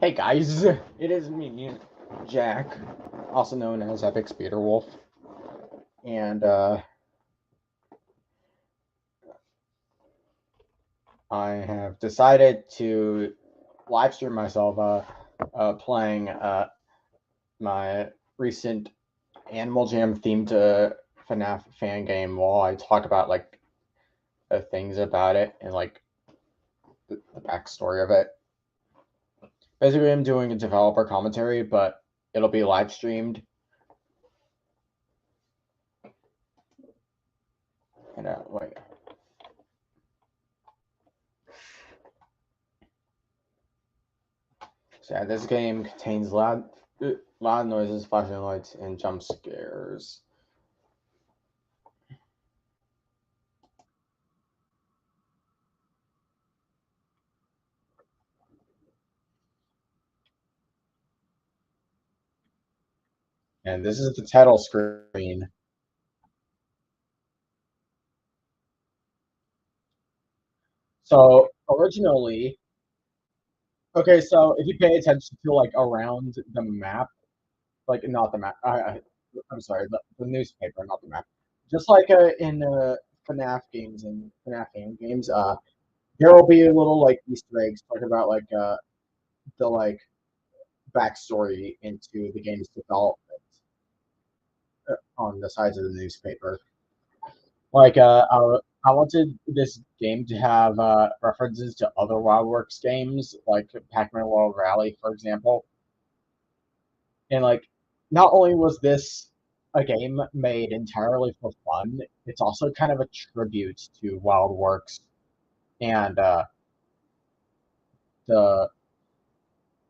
Hey guys, it is me, Jack, also known as Epic Speeder Wolf, and I have decided to live stream myself playing my recent Animal Jam themed FNAF fan game while I talk about like the things about it and like the backstory of it. Basically, I'm doing a developer commentary, but it'll be live streamed. And wait. So yeah, this game contains loud noises, flashing lights, and jump scares. And this is the title screen. So originally, okay, so if you pay attention to like around the map, like not the map, I'm sorry, the newspaper, not the map. Just like in FNAF games and FNAF fan games, there will be a little like Easter eggs talking about like the like backstory into the game's development on the sides of the newspaper. Like, I wanted this game to have references to other WildWorks games, like Pac-Man World Rally, for example. And like, not only was this a game made entirely for fun, it's also kind of a tribute to WildWorks and the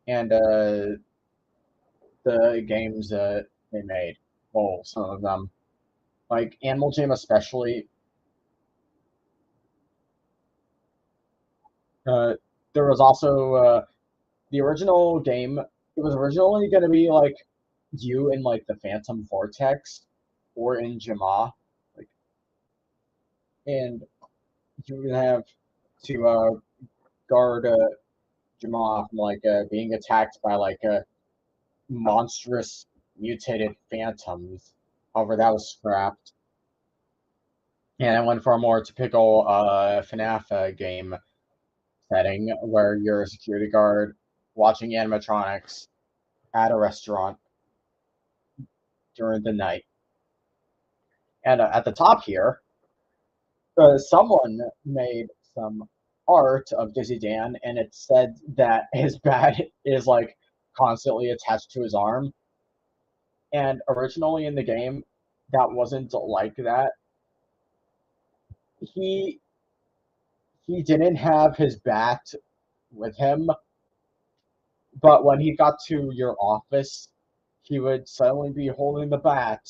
and the games that they made. Well, some of them, like Animal Jam, especially. Uh, there was also the original game. It was originally going to be like you in like the Phantom Vortex or in Jama, like, and you would have to guard Jama from like being attacked by like monstrous mutated phantoms. However, that was scrapped, and I went for a more typical FNAF game setting where you're a security guard watching animatronics at a restaurant during the night. And at the top here, someone made some art of Dizzy Dan, and it said that his bat is like constantly attached to his arm. And originally in the game, that wasn't like that. He he didn't have his bat with him, but when he got to your office, he would suddenly be holding the bat.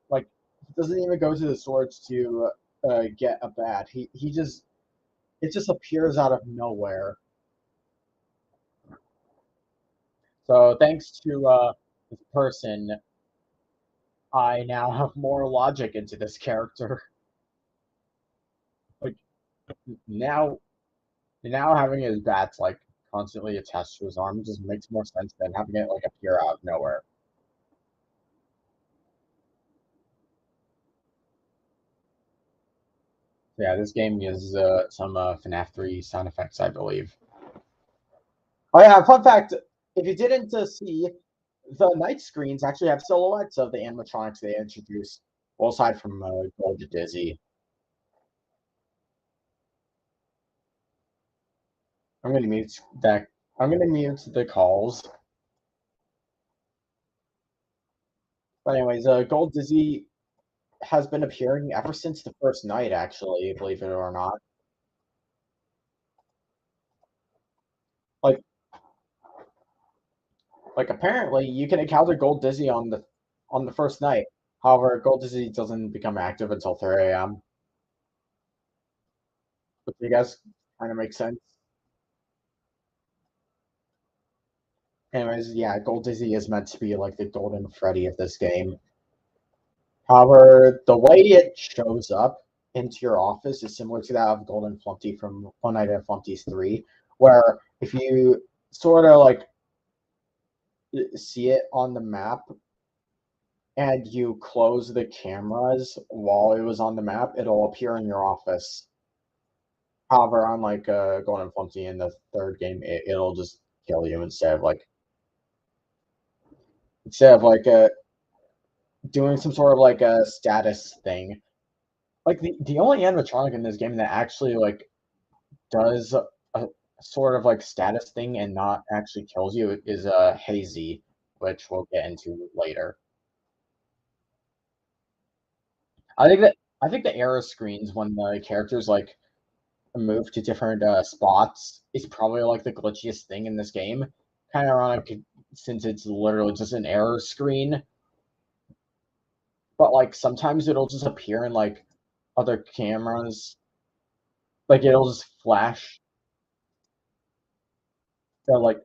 Like he doesn't even go to the stores to get a bat. He just it just appears out of nowhere. So thanks to this person, I now have more logic into this character. Like now, now having his bats like constantly attached to his arm just makes more sense than having it like appear out of nowhere. So yeah, this game uses some FNAF 3 sound effects, I believe. Oh yeah, fun fact: if you didn't see, the night screens actually have silhouettes of the animatronics they introduced. Well, aside from Gold Dizzy, I'm gonna mute that. I'm gonna mute the calls. But anyways, Gold Dizzy has been appearing ever since the first night, actually, believe it or not. Like, like apparently you can encounter Gold Dizzy on the first night. However, Gold Dizzy doesn't become active until 3 a.m. Which I guess kind of makes sense. Anyways, yeah, Gold Dizzy is meant to be like the Golden Freddy of this game. However, the way it shows up into your office is similar to that of Golden Flumpty from One Night at Flumpty's 3, where if you sort of like see it on the map and you close the cameras while it was on the map, it'll appear in your office. However, on like Golden Flumpty in the third game, it'll just kill you instead of like doing some sort of like a status thing. Like the only animatronic in this game that actually like does a sort of like status thing and not actually kills you is Hazy, which we'll get into later. I think the error screens when the characters like move to different spots is probably like the glitchiest thing in this game. Kind of ironic since it's literally just an error screen, but like sometimes it'll just appear in like other cameras, like it'll just flash. Like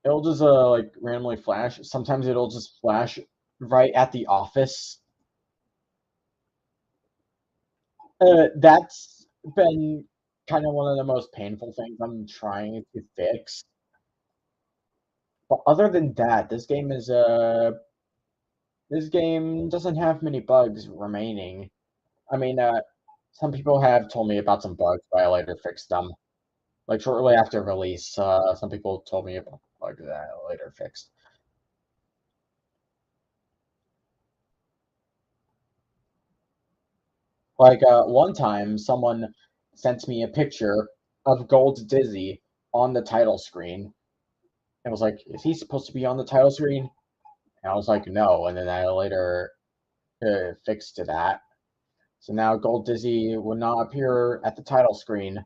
it'll just like randomly flash. Sometimes it'll just flash right at the office. That's been kind of one of the most painful things I'm trying to fix. But other than that, this game doesn't have many bugs remaining. I mean, some people have told me about some bugs, but I later fixed them. Like shortly after release, some people told me about bugs that I later fixed. Like one time, someone sent me a picture of Gold Dizzy on the title screen. And was like, "Is he supposed to be on the title screen?" And I was like, "No." And then I later fixed to that. So now Gold Dizzy will not appear at the title screen.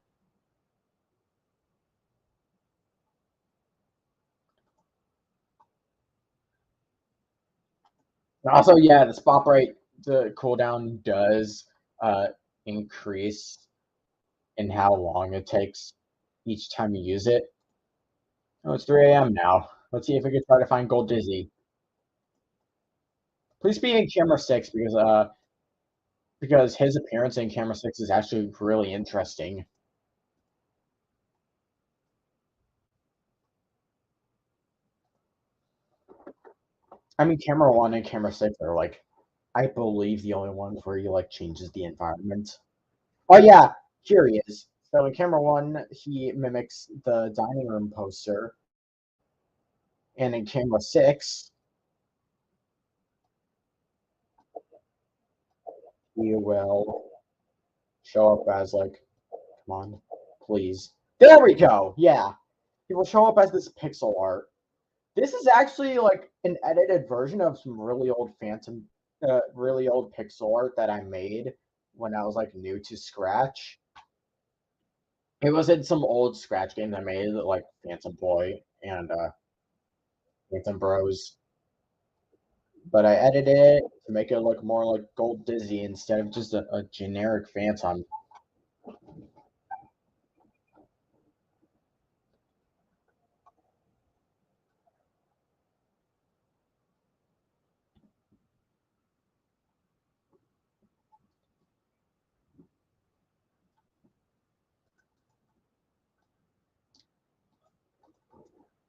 And also, yeah, the spot break, the cooldown does uh, increase in how long it takes each time you use it. Oh, it's 3 a.m. now. Let's see if we can try to find Gold Dizzy. Please be in camera 6 because his appearance in camera 6 is actually really interesting. I mean, camera 1 and camera 6 are like, I believe, the only ones where he like changes the environment. Oh yeah, here he is. So in camera 1, he mimics the dining room poster, and in camera 6, he will show up as like, come on, please. There we go. Yeah, he will show up as this pixel art. This is actually like an edited version of some really old pixel art that I made when I was like new to Scratch. It was in some old Scratch games I made, like Phantom Boy and Phantom Bros. But I edited it to make it look more like Gold Dizzy instead of just a generic Phantom.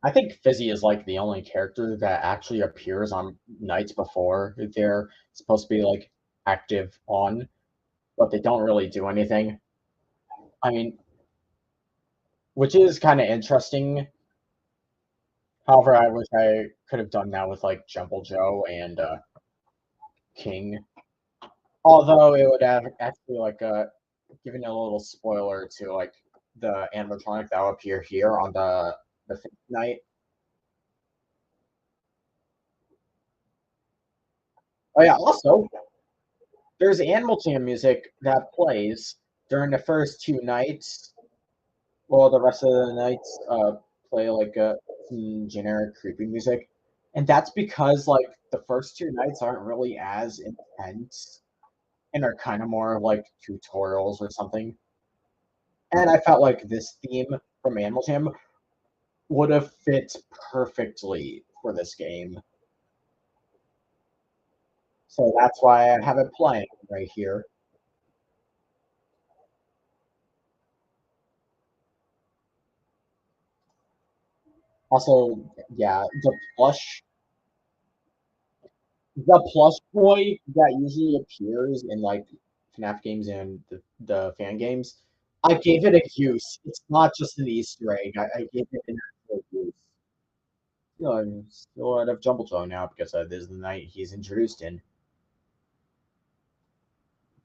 I think Fizzy is like the only character that actually appears on nights before they're supposed to be like active on, but they don't really do anything. I mean, which is kind of interesting. However, I wish I could have done that with like Jumble Joe and King. Although it would have actually like given a little spoiler to like the animatronic that will appear here on the fifth night. Oh yeah, also there's Animal Jam music that plays during the first two nights. Well, the rest of the nights play like some generic creepy music, and that's because like the first two nights aren't really as intense and are kind of more like tutorials or something. And I felt like this theme from Animal Jam would have fit perfectly for this game. So that's why I have it playing right here. Also, yeah, the plush toy that usually appears in like FNAF games and the fan games. I gave it a use. It's not just an Easter egg. I gave it an actual use. I'm still out of Jumblejaw now because this is the night he's introduced in.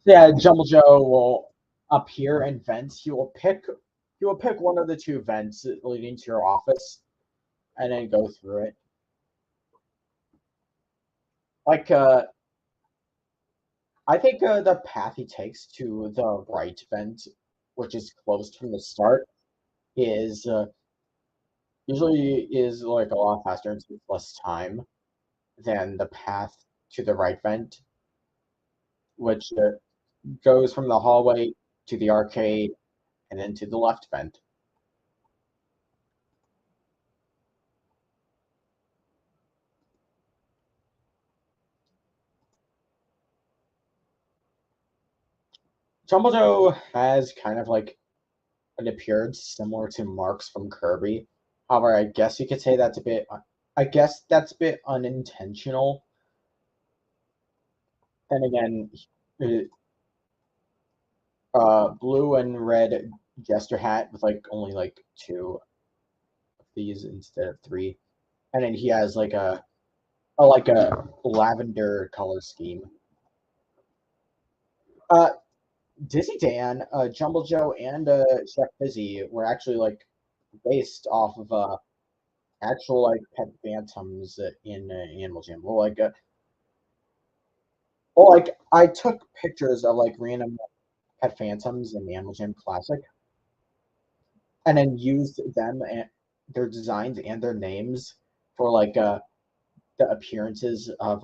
Yeah, Jumblejaw will appear in vents. He will pick one of the two vents leading to your office and then go through it. Like I think the path he takes to the right vent, which is closed from the start, is usually is like a lot faster and takes less time than the path to the right vent, which goes from the hallway to the arcade and then to the left vent. Dumbledore has kind of like an appearance similar to Marks from Kirby. However, I guess you could say that's a bit. I guess that's a bit unintentional. Then again, blue and red jester hat with like only like two of these instead of three, and then he has like a lavender color scheme. Uh, Dizzy Dan, Jumble Joe, and Chef Fizzy were actually like based off of actual like pet phantoms in Animal Jam. Well, like I took pictures of like random pet phantoms in the Animal Jam Classic, and then used them and their designs and their names for like the appearances of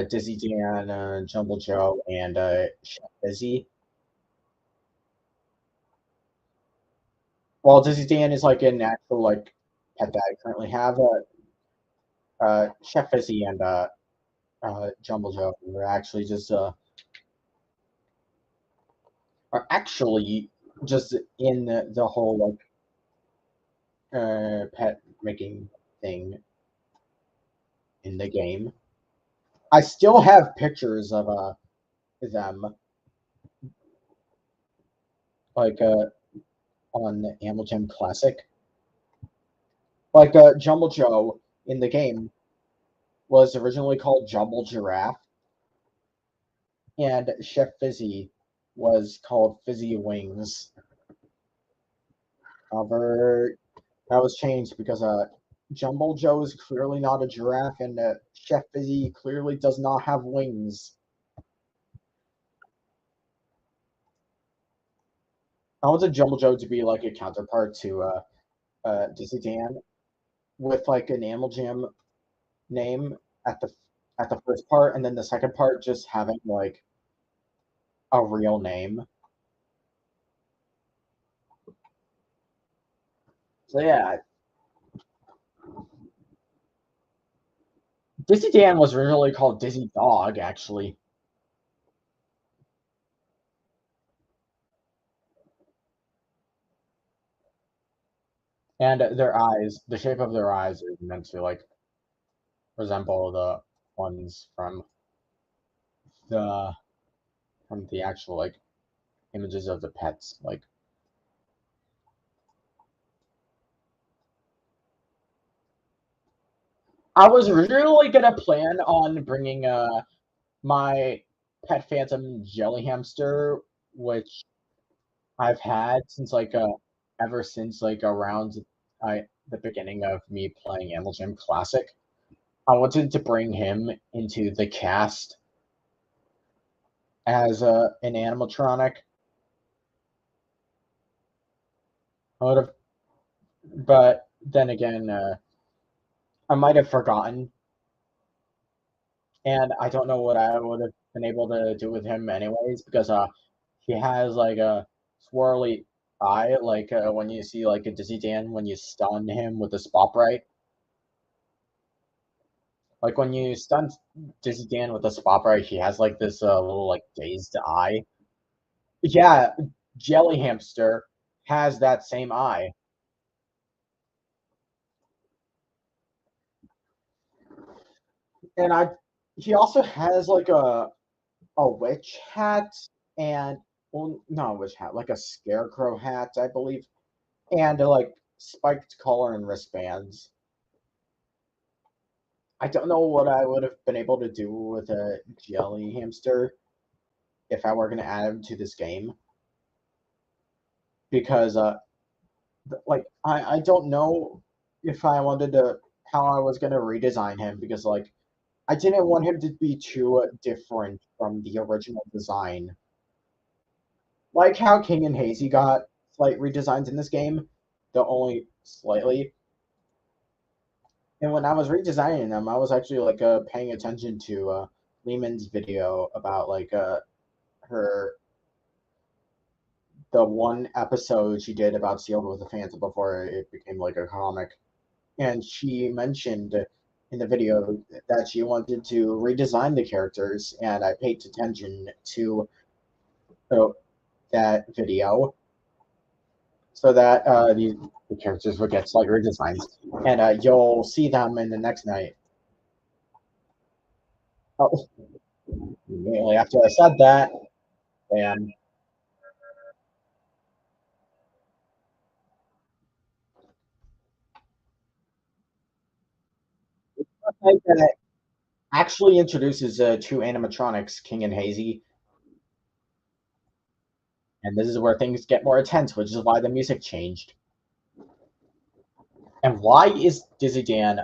Dizzy Dan, Jumble Joe, and Chef Fizzy. While Dizzy Dan is like an actual like pet that I currently have, Chef Fizzy and Jumble Joe are actually just in the whole like pet making thing in the game. I still have pictures of them like on the Animal Jam Classic. Like Jumble Joe in the game was originally called Jumble Giraffe, and Chef Fizzy was called Fizzy Wings. However, that was changed because Jumble Joe is clearly not a giraffe, and Chef Fizzy clearly does not have wings. I wanted Jumble Joe to be like a counterpart to Dizzy Dan with like an Animal Jam name at the first part, and then the second part just having like a real name. So yeah, Dizzy Dan was originally called Dizzy Dog, actually, and the shape of their eyes is meant to like resemble the ones the the actual like images of the pets. Like I was originally gonna plan on bringing my pet phantom jelly hamster, which I've had since ever since like around the beginning of me playing Animal Jam Classic. I wanted to bring him into the cast as an animatronic. I would have, but then again, I might have forgotten, and I don't know what I would have been able to do with him anyways because he has like a swirly eye, like when you see like a Dizzy Dan when you stun him with the spot bright. Like when you stun Dizzy Dan with the spot bright, he has like this little like dazed eye. Yeah, Jelly Hamster has that same eye. And he also has like a witch hat and well, not a witch hat, like a scarecrow hat, I believe, and like spiked collar and wristbands. I don't know what I would have been able to do with a jelly hamster if I were going to add him to this game because like I don't know if I wanted to how I was going to redesign him because like I didn't want him to be too different from the original design. Like how King and Hazy got slight redesigns in this game, though only slightly. And when I was redesigning them, I was actually like paying attention to Lehman's video about like her the one episode she did about Sealed with the Phantom before it became like a comic, and she mentioned in the video that she wanted to redesign the characters, and I paid attention to uh, that video so that the characters would get slight redesigns, and you'll see them in the next night. Oh, immediately after I said that, and that actually introduces two animatronics, King and Hazy, and this is where things get more intense, which is why the music changed. And why is Dizzy Dan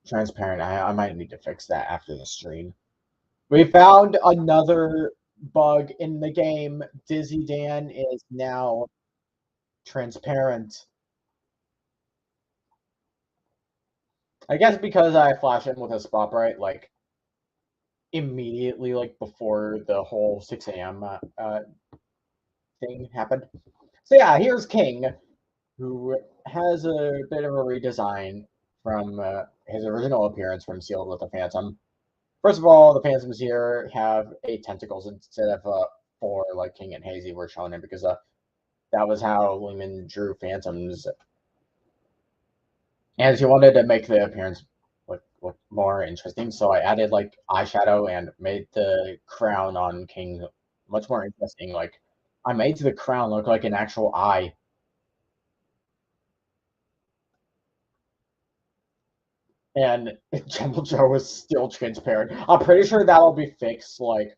transparent? I might need to fix that after the stream. We found another bug in the game. Dizzy Dan is now transparent. I guess because I flash him with a spotlight, like immediately, like before the whole 6 a.m. Thing happened. So yeah, here's King, who has a bit of a redesign from his original appearance from Sealed with the Phantom. First of all, the Phantoms here have 8 tentacles instead of 4, like King and Hazy were shown in, because that was how Lehman drew Phantoms. And she wanted to make the appearance look more interesting, so I added like eyeshadow and made the crown on King much more interesting. Like I made the crown look like an actual eye. And Jumble Joe is still transparent. I'm pretty sure that'll be fixed like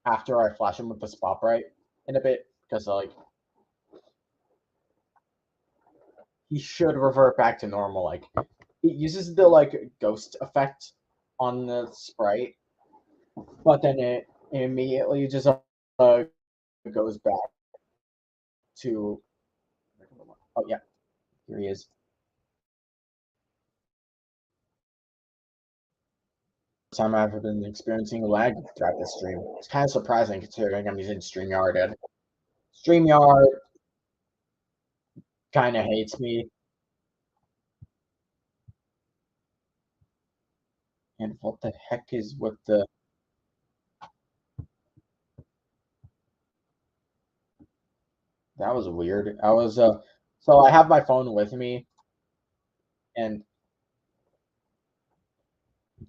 after I flash him with the spotlight in a bit, because like he should revert back to normal. Like it uses the like ghost effect on the sprite, but then it immediately just goes back to oh yeah, here he is. Time I've ever been experiencing lag throughout this stream. It's kind of surprising considering I'm using StreamYard, and StreamYard kind of hates me. And what the heck is with the? That was weird. I was so I have my phone with me, and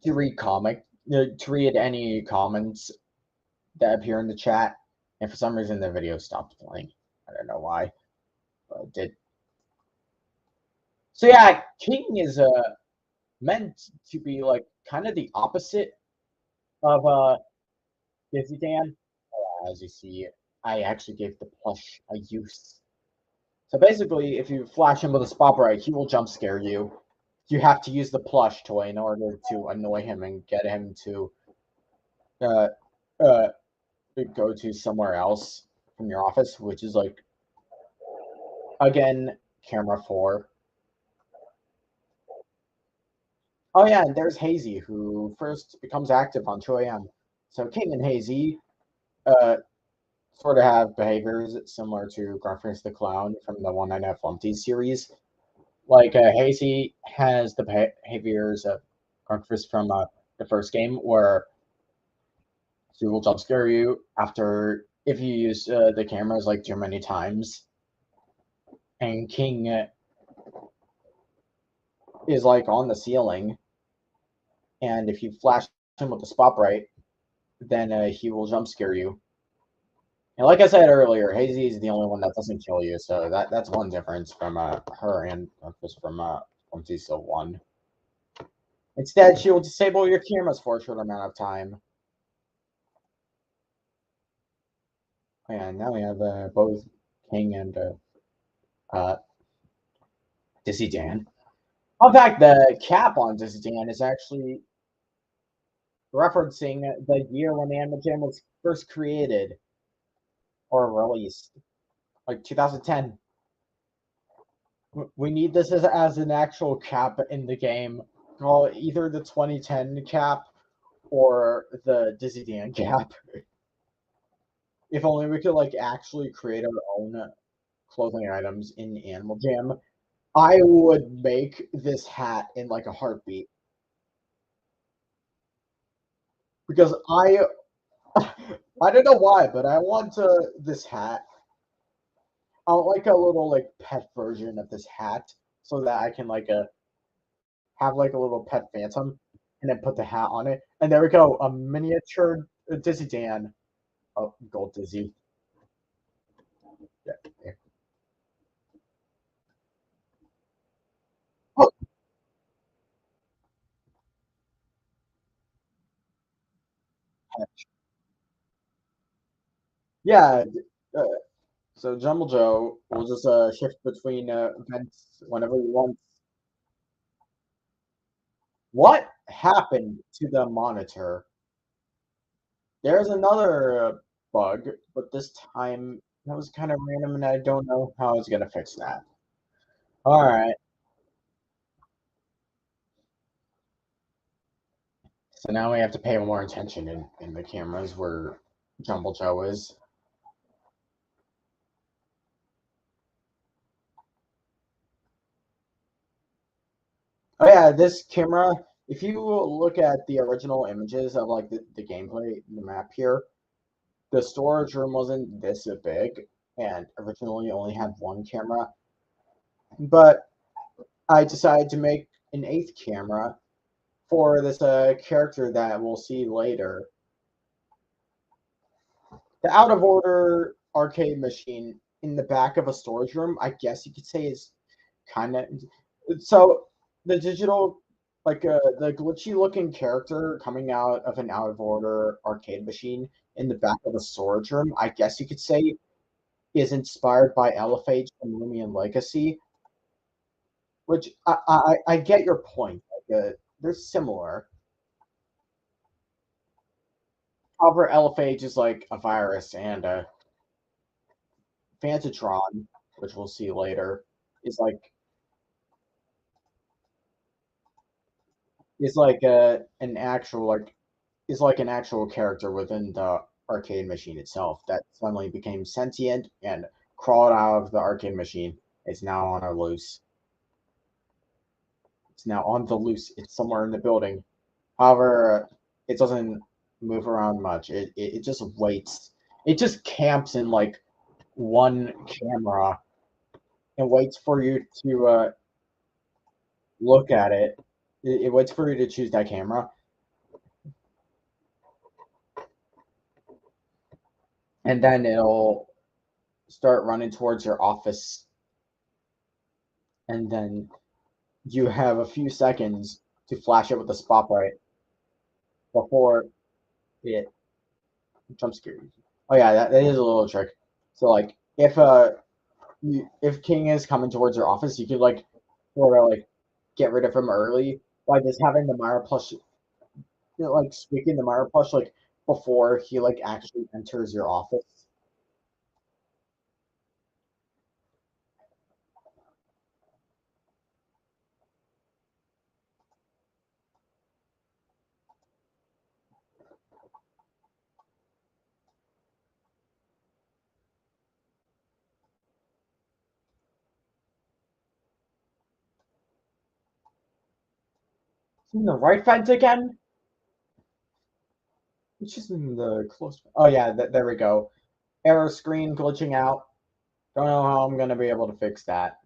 to read any comments that appear in the chat, and for some reason the video stopped playing. I don't know why, but it did. So yeah, King is meant to be like kind of the opposite of Dizzy Dan. As you see, I actually gave the plush a use. So basically, if you flash him with a spotlight, he will jump scare you. You have to use the plush toy in order to annoy him and get him to uh, uh, go to somewhere else from your office, which is like again camera 4. Oh yeah, and there's Hazy, who first becomes active on 2 a.m. So King and Hazy uh, sort of have behaviors similar to Grumpus the Clown from the One Night at Flumpty's series. Like Hazy has the behaviors of Grumpus from the first game, where she will jump scare you after if you use the cameras like too many times. And King is like on the ceiling, and if you flash him with the spotlight, then he will jump scare you. And like I said earlier, Hazy is the only one that doesn't kill you, so that's one difference from her and just from Diesel 1. Instead, she will disable your cameras for a short amount of time. And now we have both King and Dizzy Dan. In fact, the cap on Dizzy Dan is actually referencing the year when the Anime Jam was first created or released, like 2010. We need this as an actual cap in the game. Call it either the 2010 cap or the Dizzy Dan cap. If only we could like actually create our own clothing items in Animal Jam. I would make this hat in like a heartbeat. Because I don't know why, but I want this hat. I want like a little like pet version of this hat so that I can like have like a little pet phantom and then put the hat on it. And there we go, a miniature Dizzy Dan. Oh, gold Dizzy. Yeah. Yeah. Oh, yeah. Uh, so Jumble Joe will just shift between events whenever he wants. What happened to the monitor? There's another bug, but this time that was kind of random, and I don't know how I was gonna fix that. All right, so now we have to pay more attention in the cameras where Jumble Joe is. Oh yeah, this camera. If you look at the original images of like the gameplay, the map here, the storage room wasn't this big, and originally only had one camera. But I decided to make an eighth camera for this character that we'll see later. The out of order arcade machine in the back of a storage room, I guess you could say, is kind of so the digital, like the glitchy looking character coming out of an out of order arcade machine in the back of a storage room, I guess you could say, is inspired by Elephage from Lumion Legacy, which I get your point. Like, they're similar. However, Elephage is like a virus, and Fantatron, which we'll see later, is like is like an actual like is like an actual character within the arcade machine itself that suddenly became sentient and crawled out of the arcade machine. It's now on a loose. It's now on the loose. It's somewhere in the building. However, it doesn't move around much. It just waits. It just camps in like one camera and waits for you to look at it. It waits for you to choose that camera, and then it'll start running towards your office, and then you have a few seconds to flash it with the spotlight before it jump scares you. Oh yeah, that is a little trick. So like if King is coming towards your office, you could like sort of like get rid of him early by just having the Myra plush, like squeaking the Myra plush like before he like actually enters your office. In the right fence again? Which is in the close. Oh yeah, there we go. Error screen glitching out. Don't know how I'm gonna be able to fix that.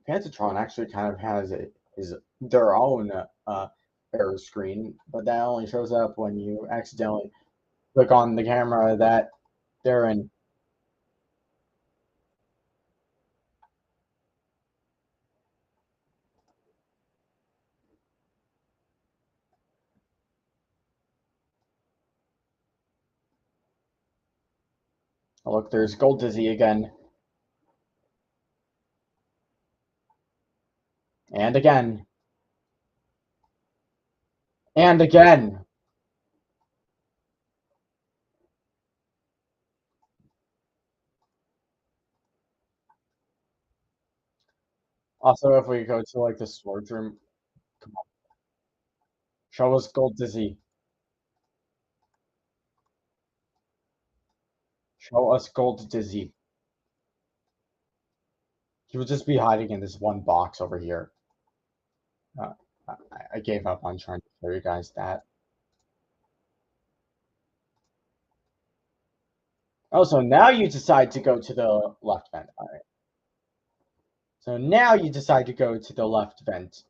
Pantatron actually kind of has is their own error screen, but that only shows up when you accidentally click on the camera that they're in. Oh, look, there's Gold Dizzy again. And again. And again. Also, if we go to like the storage room, come on, show us Gold Dizzy. Show us Gold Dizzy. He would just be hiding in this one box over here. Uh, I gave up on trying to show you guys that. Oh, so now you decide to go to the left vent. All right. So now you decide to go to the left vent.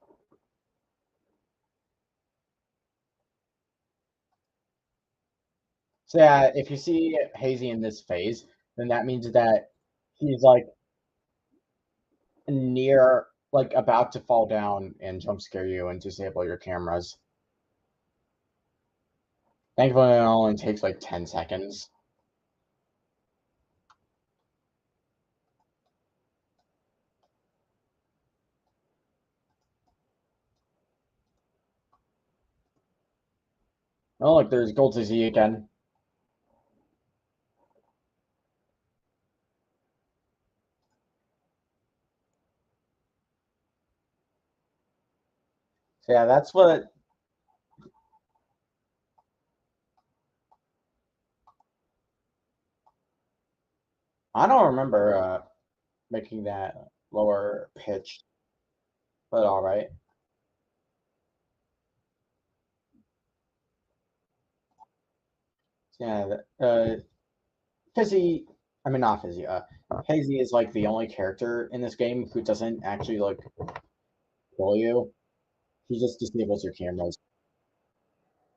So yeah, if you see Hazy in this phase, then that means that he's like near, like about to fall down and jump scare you and disable your cameras. Thankfully, it only takes like 10 seconds. Oh, look, there's Gold to Z again. So yeah, that's what I don't remember making that lower pitch, but all right. Yeah, Fizzy, I mean not Fizzy. Hazy is like the only character in this game who doesn't actually like kill you. He just disables your cameras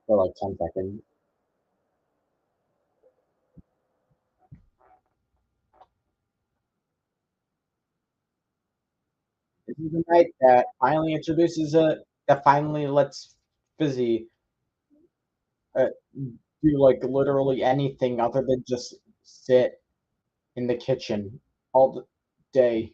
for like 10 seconds. This is the night that finally introduces a that finally lets Fizzy uh, do like literally anything other than just sit in the kitchen all the day.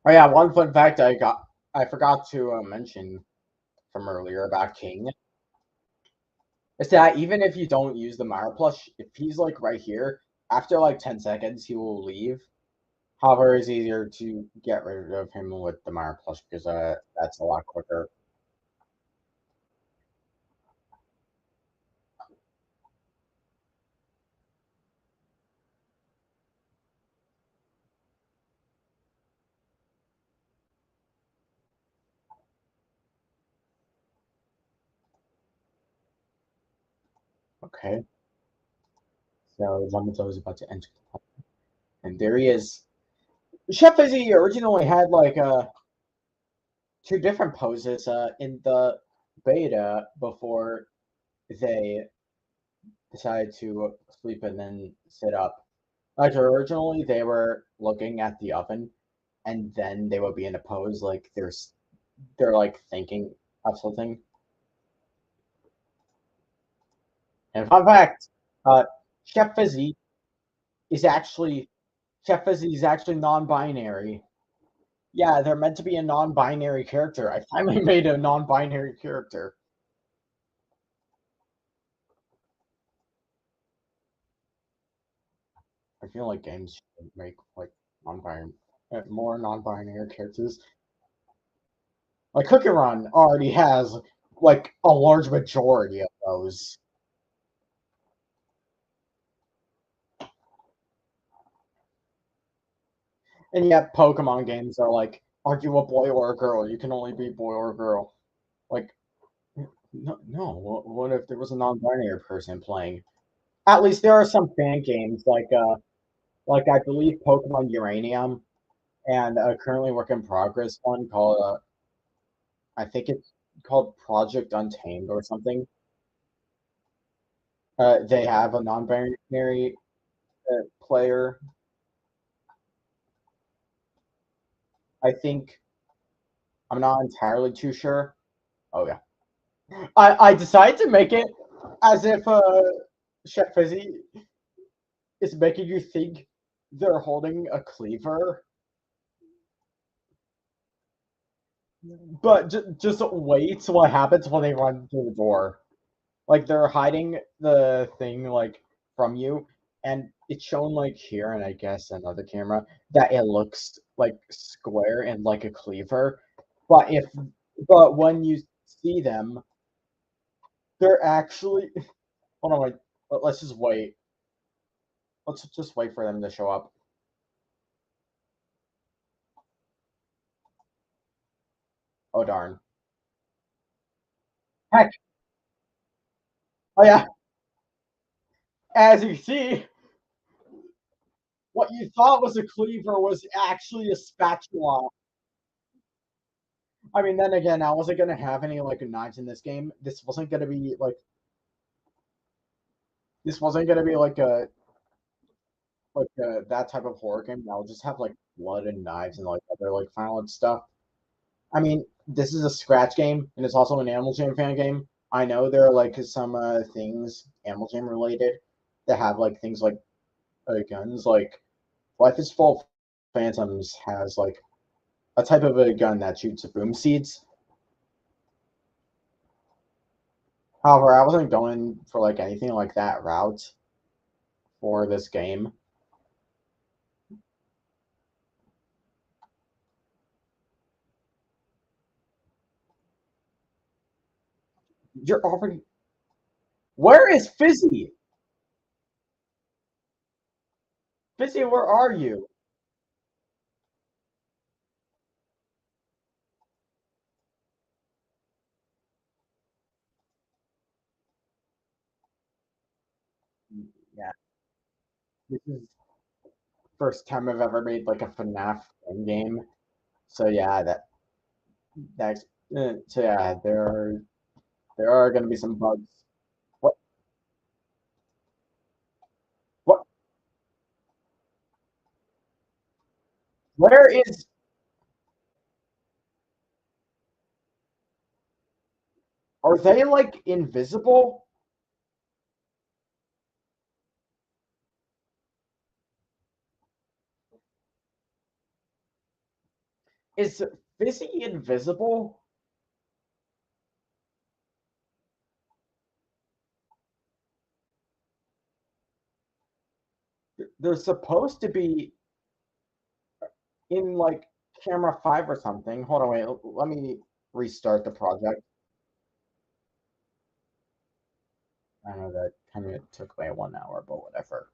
Oh yeah, one fun fact I forgot to mention from earlier about King is that even if you don't use the Mara plush, if he's like right here, after like 10 seconds he will leave. However, it's easier to get rid of him with the Mara plush because that's a lot quicker. Okay, so Yamato is about to enter, and there he is. Chef Izzy originally had like two different poses in the beta before they decided to sleep and then sit up. Like originally, they were looking at the oven, and then they would be in a pose like they're like thinking of something. And fun fact, uh, Chef Fizzy is actually Chef Fizzy is actually non-binary. Yeah, they're meant to be a non-binary character. I finally made a non-binary character. I feel like games should make like non-binary, more non-binary characters. Like Cookie Run already has like a large majority of those. And yet Pokemon games are like, are you a boy or a girl? You can only be boy or girl. Like, no, no. What if there was a non-binary person playing? At least there are some fan games like I believe Pokemon Uranium and a currently work in progress one called I think it's called Project Untamed or something. They have a non-binary player. I think I'm not entirely too sure. Oh yeah, I decided to make it as if Chef Fizzy is making you think they're holding a cleaver, but just wait what happens when they run through the door. Like they're hiding the thing like from you, and it's shown like here, and I guess another camera that it looks like square and like a cleaver, but if but when you see them, they're actually. Hold on, wait. Let's just wait. Let's just wait for them to show up. Oh darn. Heck. Oh yeah. As you see, what you thought was a cleaver was actually a spatula. I mean, then again, I wasn't gonna have any like knives in this game. This wasn't gonna be like that type of horror game. I'll just have like blood and knives and like other like violent stuff. I mean, this is a scratch game and it's also an Animal Jam fan game. I know there are like some things Animal Jam related that have like things like guns. Like Life is Full of Phantoms has like a type of a gun that shoots boom seeds. However, I wasn't going for like anything like that route for this game. You're already. Where is Fizzy? Fizzy, where are you? Yeah, this is first time I've ever made like a FNAF game. So yeah, that's so yeah, there are gonna be some bugs. What what? Where is? Are they like invisible? Is Fizzy invisible? They're supposed to be in like camera 5 or something. Hold on, wait. Let me restart the project. I know that kind of took me 1 hour, but whatever.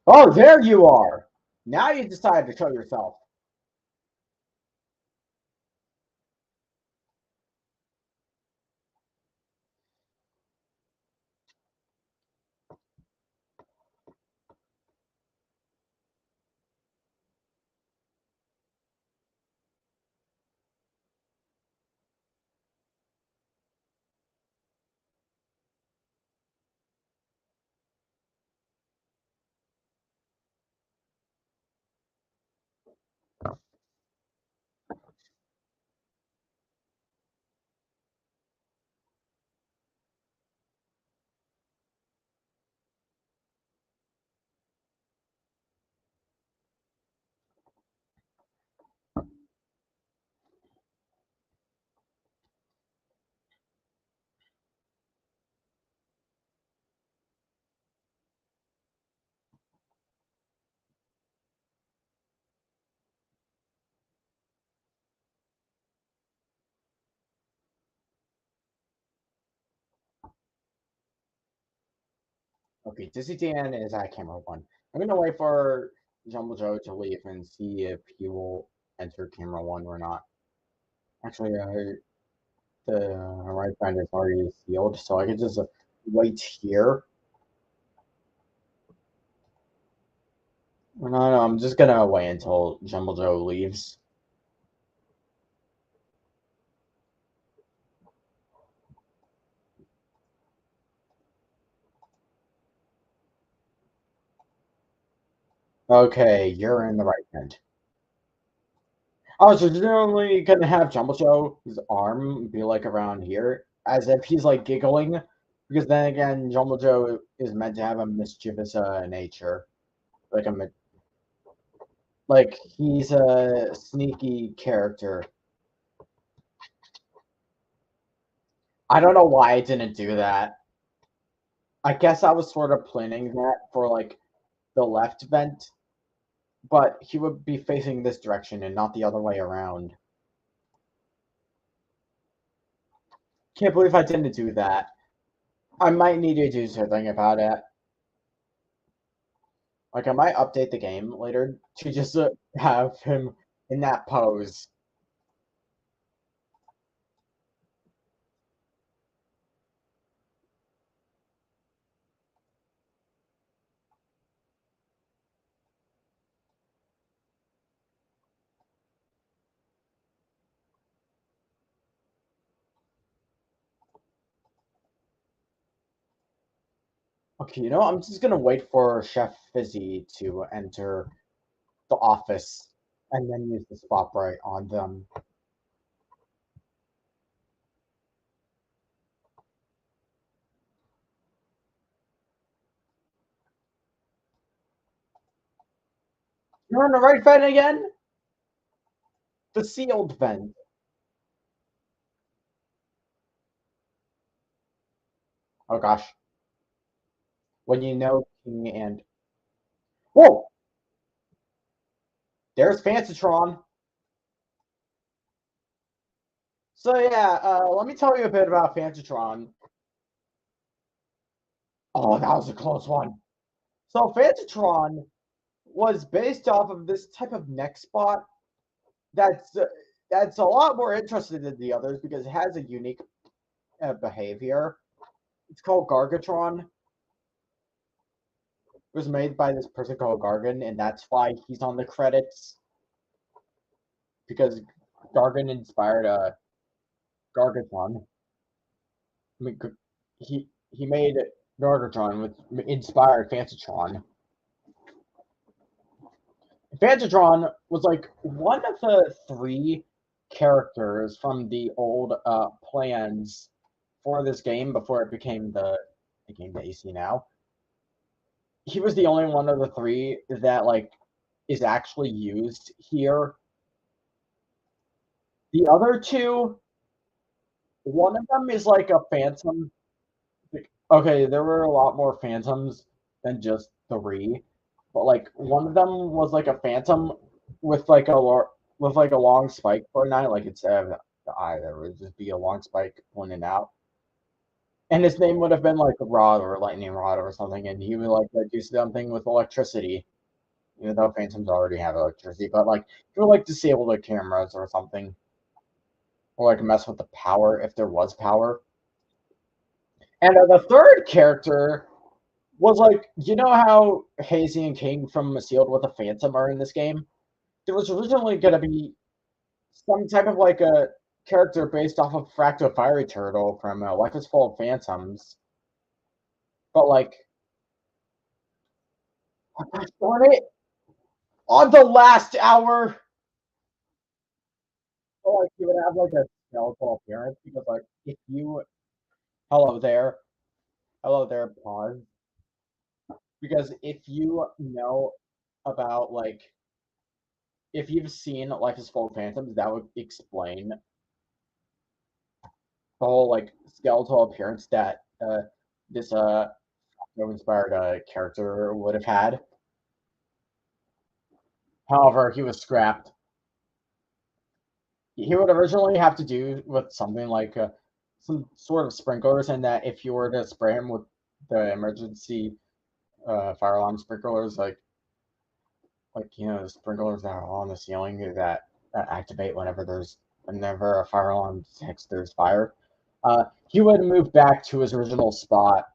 Oh, there you are. Now you decided to show yourself. Okay, Dizzy Dan is at camera one. I'm gonna wait for Jumble Joe to leave and see if he will enter camera one or not. Actually, the right side is already sealed, so I could just wait here. No, no, I'm just gonna wait until Jumble Joe leaves. Okay, you're in the right hand. I was originally gonna have Jumble Joe's arm be like around here, as if he's like giggling, because then again, Jumble Joe is meant to have a mischievous nature, like like he's a sneaky character. I don't know why I didn't do that. I guess I was sort of planning that for like the left vent, but he would be facing this direction and not the other way around. Can't believe I didn't do that. I might need to do something about it. Like I might update the game later to just have him in that pose. Okay, you know, I'm just gonna wait for Chef Fizzy to enter the office and then use the spotlight on them. You're on the right vent again? The sealed vent. Oh gosh. When you know King and whoa! There's Fancytron. So yeah, let me tell you a bit about Fancytron. Oh, that was a close one. So Fancytron was based off of this type of neck spot that's uh, that's a lot more interesting than the others because it has a unique behavior. It's called Gargatron. It was made by this person called Gargan, and that's why he's on the credits because Gargan inspired Gargatron. I mean, he made Gargatron, which inspired Fancytron. Fancytron was like one of the three characters from the old plans for this game before it became the AC now. He was the only one of the three that like is actually used here. The other two, one of them is like a phantom. Okay, there were a lot more phantoms than just three, but like one of them was like a phantom with like with like a long spike for a eye, like instead of the eye, there would just be a long spike pointing out. And his name would have been like Rod or Lightning Rod or something, and he would like do something with electricity, even though Phantoms already have electricity. But like he would like disable the cameras or something, or like mess with the power if there was power. And the third character was like, you know how Hazy and King from Sealed with a Phantom are in this game? There was originally going to be some type of like a character based off of Fractal Fiery Turtle from Life is Full of Phantoms, but like, darn it, on the last hour, so, like you would have like a skeletal appearance because like if you hello there, pause. Because if you know about like if you've seen Life is Full of Phantoms, that would explain the whole like skeletal appearance that this inspired character would have had. However, he was scrapped. He would originally have to do with something like some sort of sprinklers, and that if you were to spray him with the emergency fire alarm sprinklers, the sprinklers that are on the ceiling that activate whenever a fire alarm detects there's fire. He would move back to his original spot,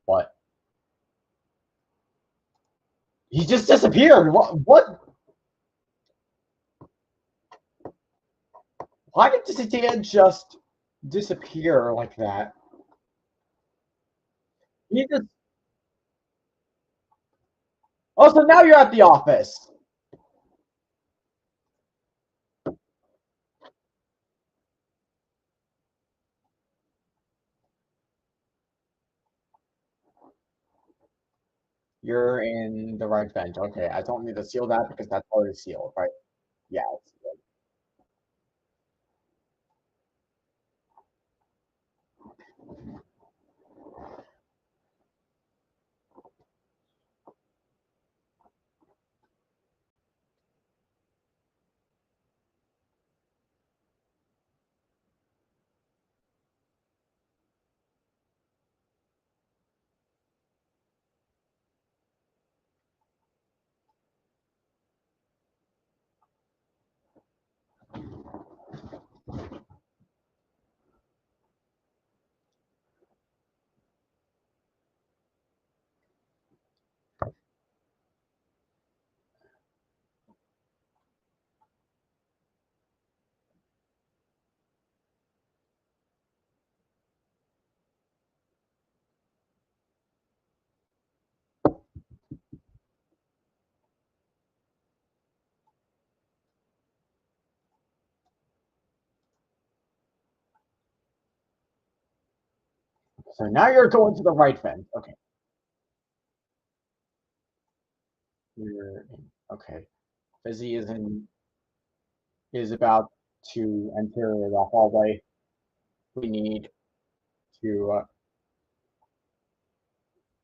but he just disappeared. What? What? Why did Dan just disappear like that? He just. Oh, so now you're at the office. You're in the right vent. Okay, I don't need to seal that because that's already sealed, right? Yeah. So now you're going to the right vent. Okay. You're in. Okay. Fizzy is about to enter the hallway. We need to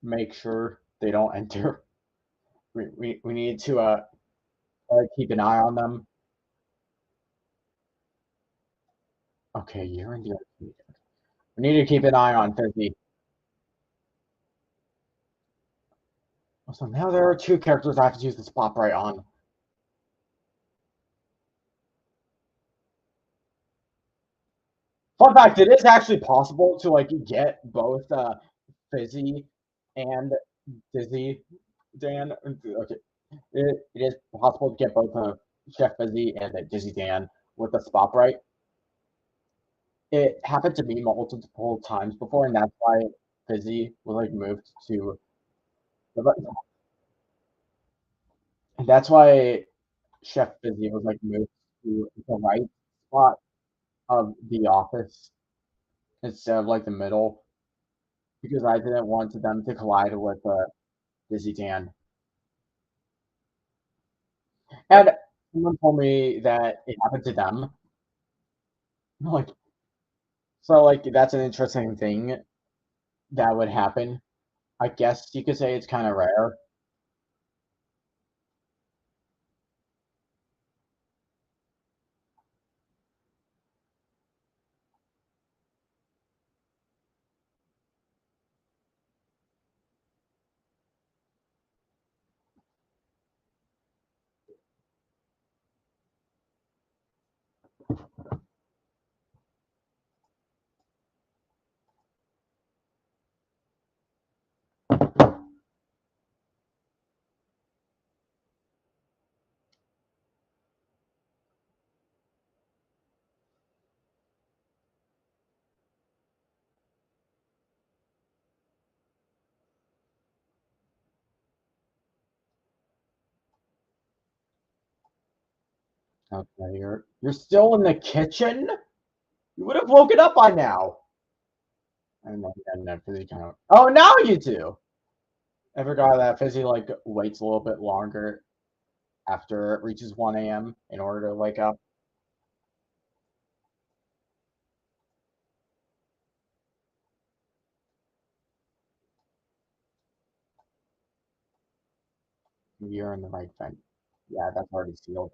make sure they don't enter. We need to keep an eye on them. Okay, you're in the arcade. We need to keep an eye on Fizzy. So now there are two characters I have to use the spotlight on. Fun fact: it is actually possible to get both Fizzy and Dizzy Dan. Okay, it is possible to get both Chef Fizzy and Dizzy Dan with the spotlight. It happened to me multiple times before, and that's why Fizzy was moved to the. And that's why Chef Fizzy was moved to the right spot of the office instead of the middle because I didn't want them to collide with Dizzy Dan. And someone told me that it happened to them. Like so, that's an interesting thing that would happen. I guess you could say it's kind of rare. Okay, you're still in the kitchen. You would have woken up by now. And then Fizzy kind of. Oh, now you do. I forgot that Fizzy waits a little bit longer after it reaches 1 a.m. in order to wake up. You're in the right vent. Yeah, that's already sealed.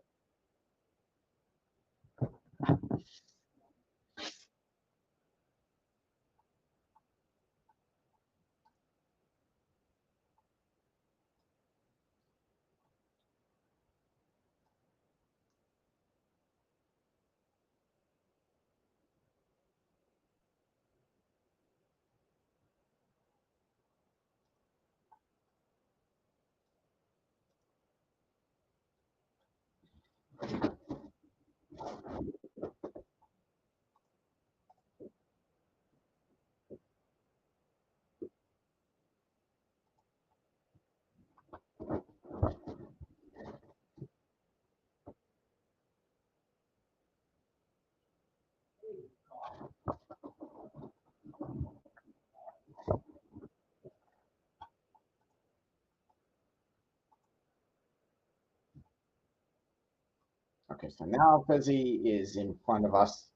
Okay, so now Fizzy is in front of us.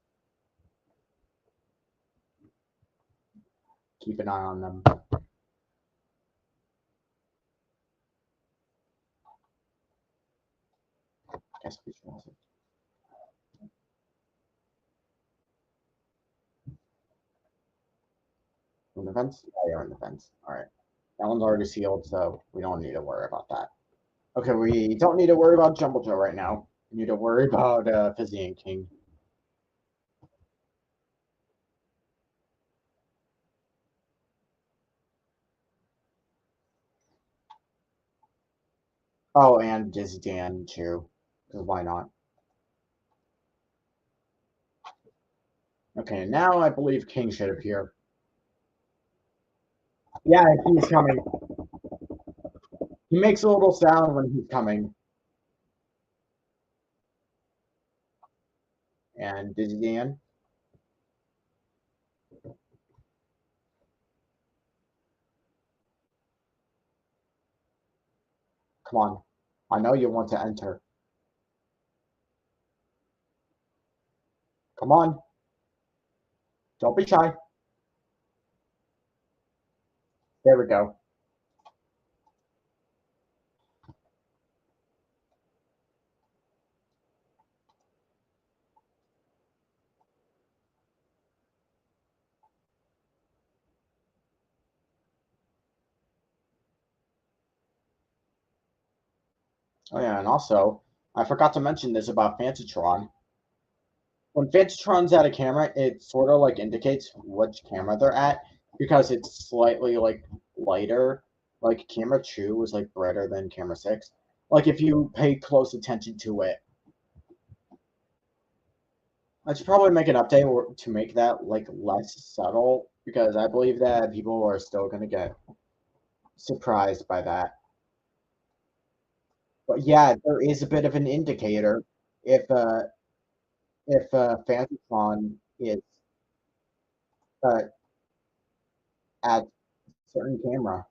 Keep an eye on them. Guess we should also. In the fence? Yeah, you're in the fence. All right. That one's already sealed, so we don't need to worry about that. Okay, we don't need to worry about Jumble Joe right now. We need to worry about Fizzy and King. Oh, and Dizzy Dan too. Because why not? Okay, now I believe King should appear. Yeah, he's coming. He makes a little sound when he's coming. And Dizzy Dan. Come on. I know you want to enter. Come on. Don't be shy. There we go. Oh yeah, and also, I forgot to mention this about Fantatron. When Fantatron's at a camera, it sort of like indicates which camera they're at because it's slightly like lighter. Like camera 2 is like brighter than camera 6. Like if you pay close attention to it. I should probably make an update to make that like less subtle because I believe that people are still gonna get surprised by that. But yeah, there is a bit of an indicator if Fantatron is uh, at certain camera.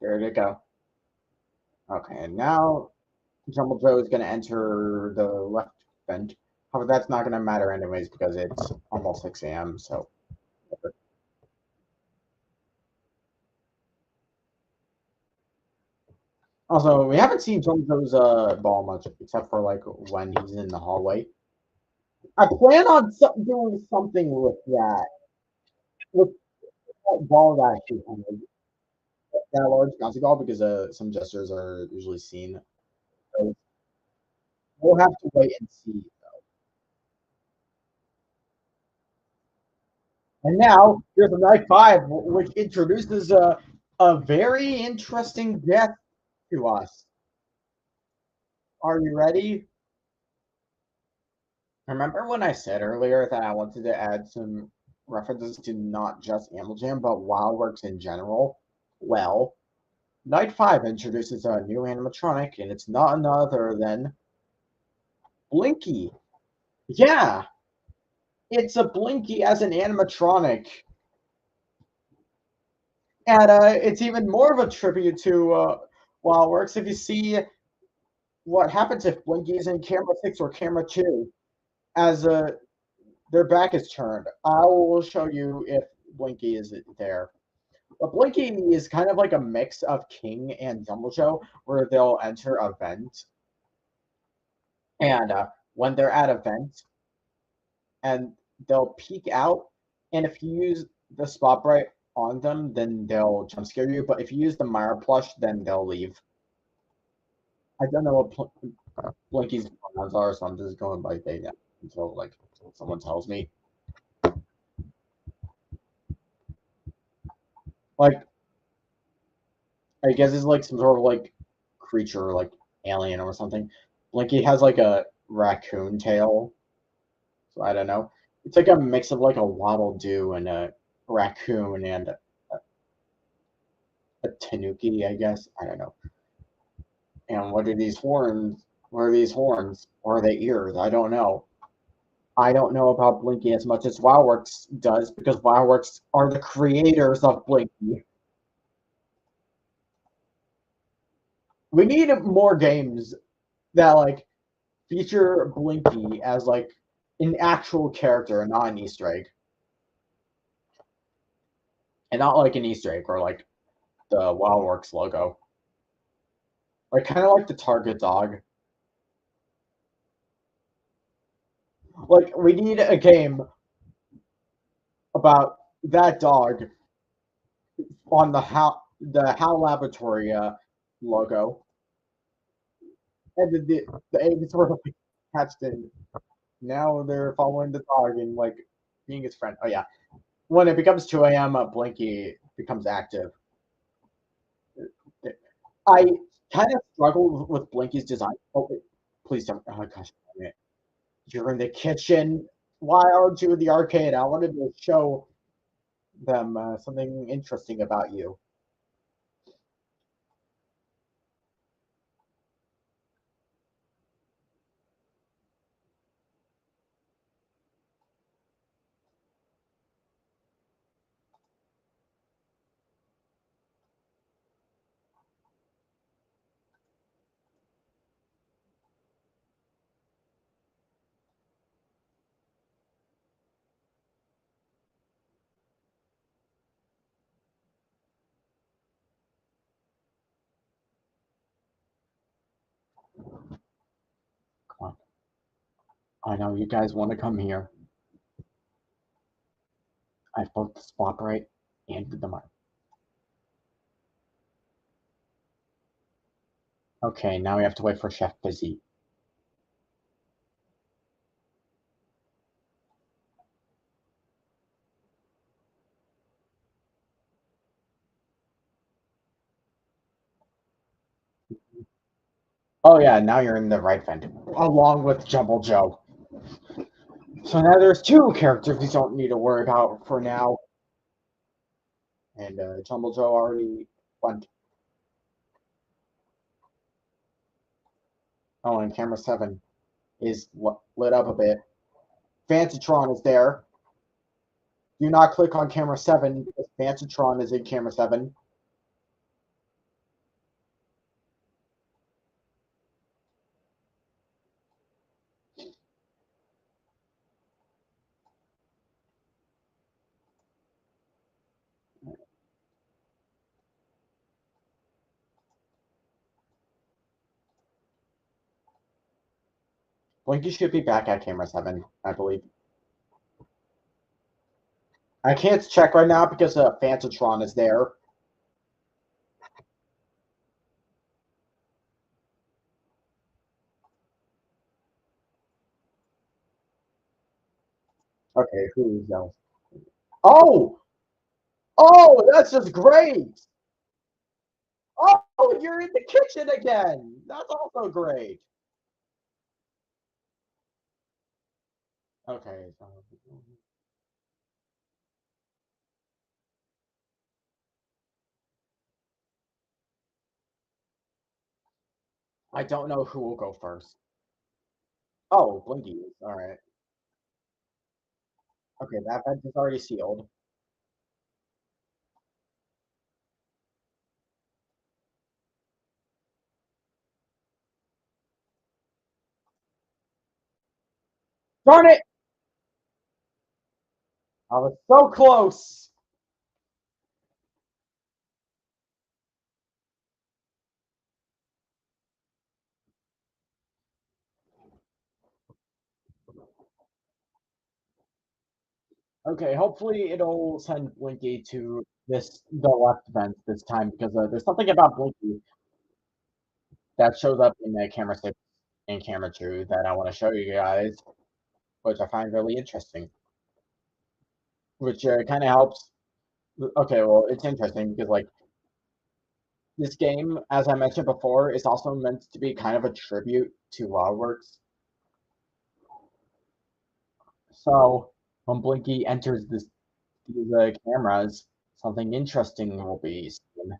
There they go. Okay, and now Jumble Joe is going to enter the left vent. However, that's not going to matter anyways because it's almost 6 a.m. So also we haven't seen Jumble Joe's ball much except for like when he's in the hallway. I plan on doing something with that ball that actually that large bouncy ball because some gestures are usually seen. So we'll have to wait and see. And now here's a night 5, which introduces a very interesting guest to us. Are you ready? Remember when I said earlier that I wanted to add some references to not just Animal Jam, but WildWorks in general? Well, Night 5 introduces a new animatronic, and it's none other than Blinky. Yeah, it's a Blinky as an animatronic. And it's even more of a tribute to WildWorks if you see what happens if Blinky is in camera 6 or camera 2 as their back is turned. I will show you if Blinky is there. But Blinky is kind of like a mix of King and Dumbledore, where they'll enter a vent, and when they're at a vent, and they'll peek out, and if you use the spotlight on them, then they'll jump scare you. But if you use the Myra plush, then they'll leave. I don't know what Blinky's pronouns are, so I'm just going by they until like someone tells me. Like I guess it's like some sort of like creature, like alien or something. Blinky has like a raccoon tail, so I don't know. It's like a mix of like a Waddle Doo and a raccoon and a tanuki, I guess. I don't know. And what are these horns? What are these horns? Or are they ears? I don't know. I don't know about Blinky as much as WoWworks does because WoWworks are the creators of Blinky. We need more games that like feature Blinky as like an actual character and not an Easter egg. And not like an Easter egg or like the WoWworks logo. Like kind of like the Target dog. Like we need a game about that dog on the HAL Laboratory logo, and the egg sort of like hatched in. Now they're following the dog and like being his friend. Oh yeah, when it becomes 2 a.m., Blinky becomes active. I kind of struggle with Blinky's design. Oh, wait, please don't. Oh gosh, you're in the kitchen. Why aren't you in the arcade? I wanted to show them something interesting about you. Come on. I know you guys want to come here. I both the spot right and the mark. Okay, now we have to wait for Chef Busy. Oh yeah, now you're in the right vent, along with Jumble Joe. So now there's two characters we don't need to worry about for now. And Jumble Joe already went. Oh, and camera 7 is lit up a bit. Fantatron is there. Do not click on camera 7 because Fantatron is in camera 7. Blinky should be back at camera 7, I believe. I can't check right now because Fantatron is there. Okay, who's else? Oh! Oh, that's just great! Oh, you're in the kitchen again! That's also great. Okay, so I don't know who will go first. Oh, Blinky is. Alright. Okay, that vent is already sealed. Darn it! I was so close! Okay, hopefully it'll send Blinky to the left vent this time because there's something about Blinky that shows up in camera 6 and camera 2 that I want to show you guys, which I find really interesting. Which kind of helps. Okay, well, it's interesting because like This game, as I mentioned before, is also meant to be kind of a tribute to WildWorks. So when Blinky enters these cameras, something interesting will be seen.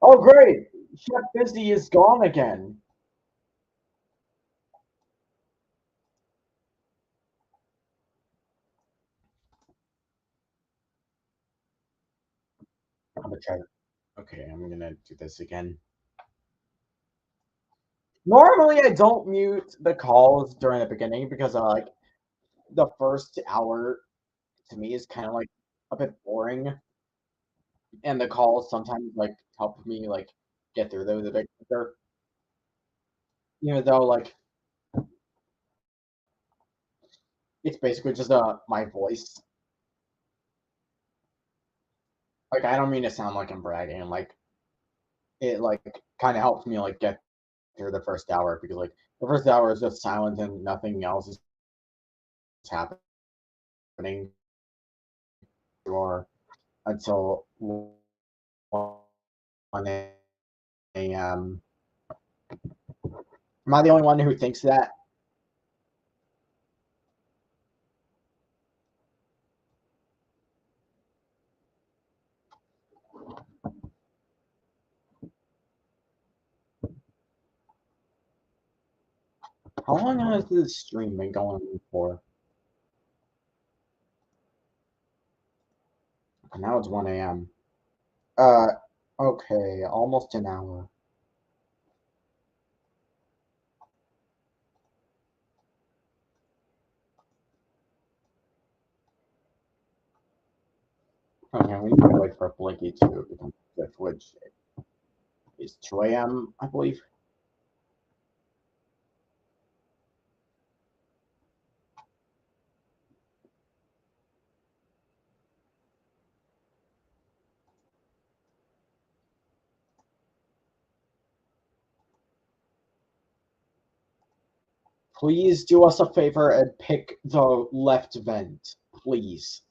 Oh, great! Chef Busy is gone again. I'm gonna try. Okay, I'm gonna do this again. Normally, I don't mute the calls during the beginning because like the first hour to me is kind of like a bit boring, and the calls sometimes like help me like get through those a bit quicker. Even though like it's basically just my voice. Like I don't mean to sound like I'm bragging. Like it like kind of helps me like get through the first hour because like the first hour is just silent and nothing else is happening or until 1 a.m. Am I the only one who thinks that? How long has this stream been going for? Now it's 1 a.m. Uh, okay, almost an hour. Okay, we need to wait for Blinky to become fifth, which is 2 a.m., I believe. Please do us a favor and pick the left vent, please.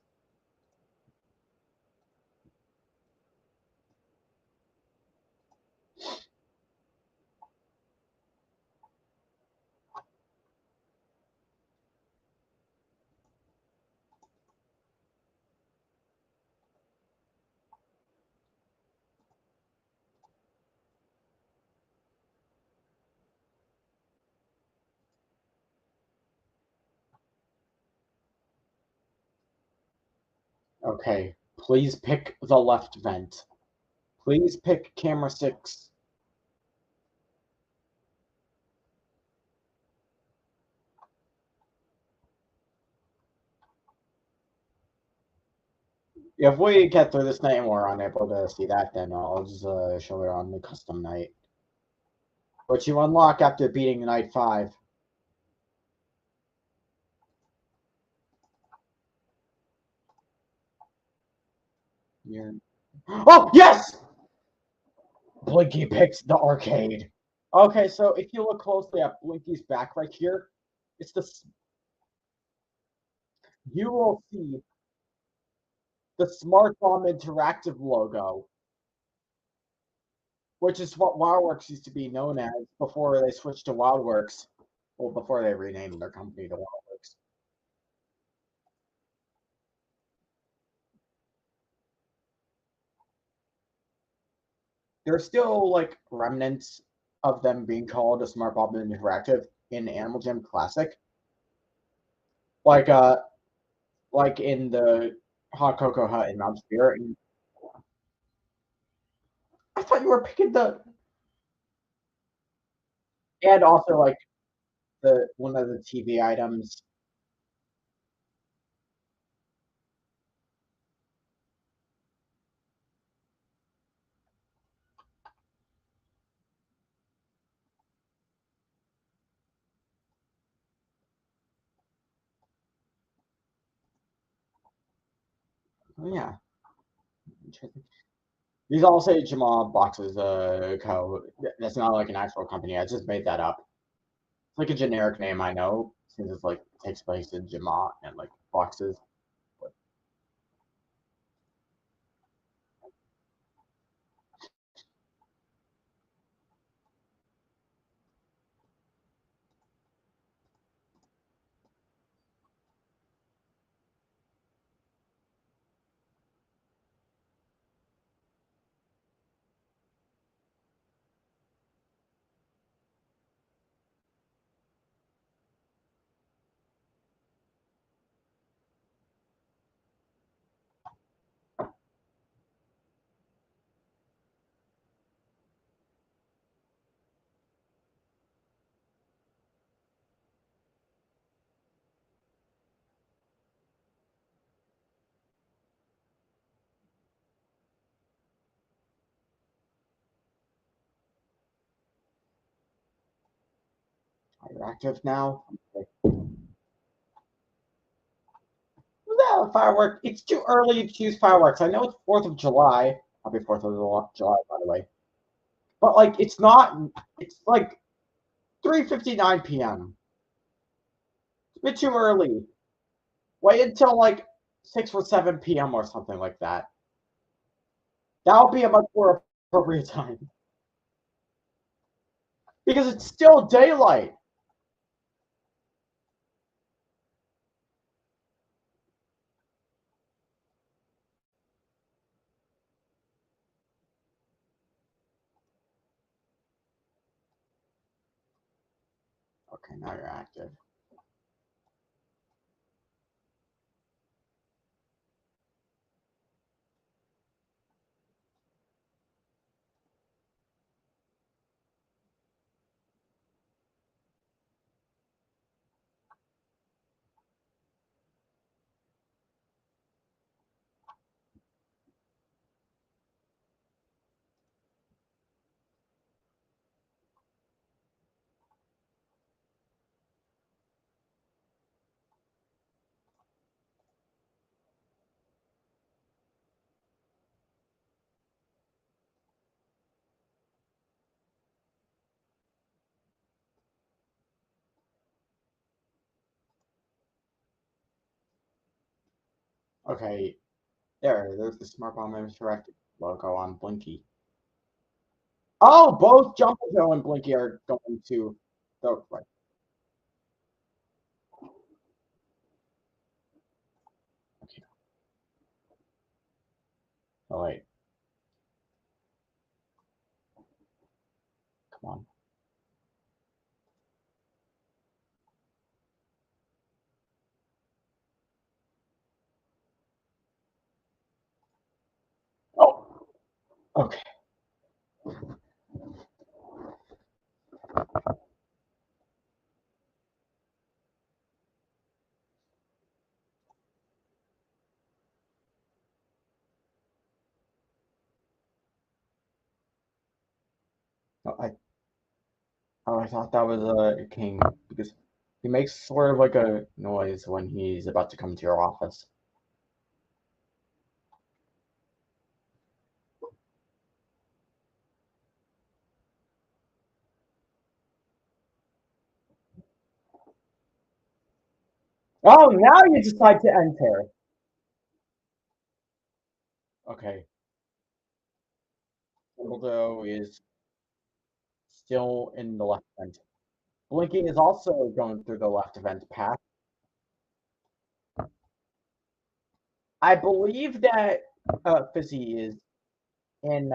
Okay, please pick the left vent. Please pick camera 6. If we get through this night and we're unable to see that, then I'll just show it on the custom night. Which you unlock after beating night 5. Yeah. Oh, yes! Blinky picks the arcade. Okay, so if you look closely at Blinky's back right here, it's the you will see the Smart Bomb Interactive logo, which is what WildWorks used to be known as before they switched to WildWorks. Well, before they renamed their company to WildWorks. There's still like remnants of them being called a Smart Bomb Interactive in Animal Jam Classic, like like in the Hot Cocoa Hut in Mount Spirit. And I thought you were picking the. And also like the one of the TV items. Oh yeah, interesting. These all say Jamal Boxes Co. That's not like an actual company. I just made that up. It's like a generic name, I know, since it's like takes place in Jamal and like boxes. But you're active now. Okay. No, firework. It's too early to choose fireworks. I know it's 4th of July. Happy 4th of July, by the way. But like, it's not. It's like 3:59 p.m. It's a bit too early. Wait until like 6 or 7 p.m. or something like that. That would be a much more appropriate time because it's still daylight. Okay, now you're active. Okay, there's the Smart Bomb Interactive logo on Blinky. Oh, both Jumbo Joe and Blinky are going to the right. Okay. Oh wait, come on. Oh, okay. Oh, I thought that was a king because he makes sort of like a noise when he's about to come to your office. Oh, now you decide to enter. Okay, Dumbledore is still in the left vent. Blinky is also going through the left vent path. I believe that Fizzy is in